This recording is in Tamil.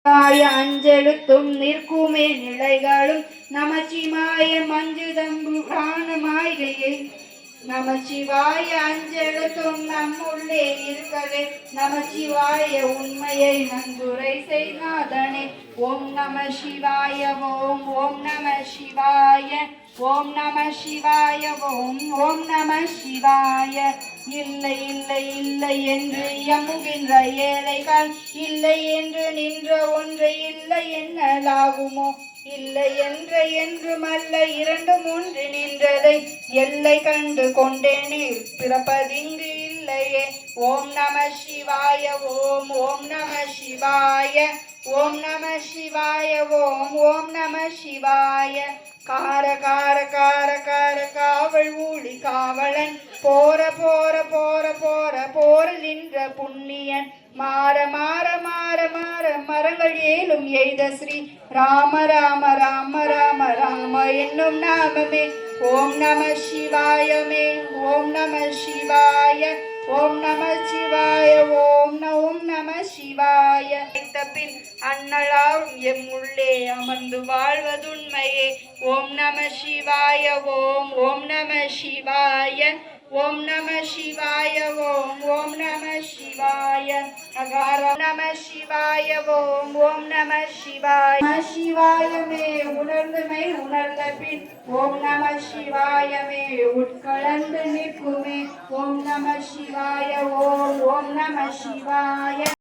அஞ்செழுத்தும் நிற்குமே நிலைகளும் நமச்சிவாய மஞ்சுதம்பு பிராணமாய்கையை நமச்சிவாய அஞ்செழுத்தும் நம்முள்ளே இருக்கவே நமச்சிவாய உண்மையை நன்குரை செய்நாதனே. ஓம் நம சிவாய ஓம் ஓம் நம சிவாய ஓம் நம சிவாய ஓம் ஓம் நம சிவாய. இல்லை இல்லை இல்லை என்று எம்முகின்ற ஏழைகள் இல்லை என்று நின்ற ஒன்றை இல்லை என்னலாகுமோ. இல்லை என்ற என்றுமல்ல இரண்டும் ஒன்று நின்றதை எல்லை கண்டு கொண்டேனே பிறப்பதிங்கு இல்லையே. ஓம் நம சிவாய ஓம் ஓம் நம சிவாய ஓம் நம சிவாய ஓம் ஓம் நம சிவாய. கார கார கார கார காவல் ஊழி காவலன் போற போற போற போற போரில் நின்ற புண்ணியன் மாற மாற மாற மாற மரங்கள் ஏலும் எய்த ஸ்ரீ ராம ராம ராம ராம ராம என்னும் நாமமே. ஓம் நம சிவாயமே ஓம் நம சிவாய ஓம் நம சிவாய ஓம் ஓம் நம சிவாய. பின் அண்ணலாரும் எம்முள்ளே அமர்ந்து வாழ்வதுண்மையே. ஓம் நம சிவாய ஓம் ஓம் நம சிவாய ஓம் நம சிவாய ஓம் ஓம் நம சிவாய. அகார நம சிவாய ஓம் ஓம் நம சிவாய. சிவாயமே உணர்ந்துமை உணர்ந்த பின் ஓம் நம சிவாயமே உட்கலந்து நிற்குமே. ஓம் நம சிவாய ஓம் ஓம் நம சிவாய.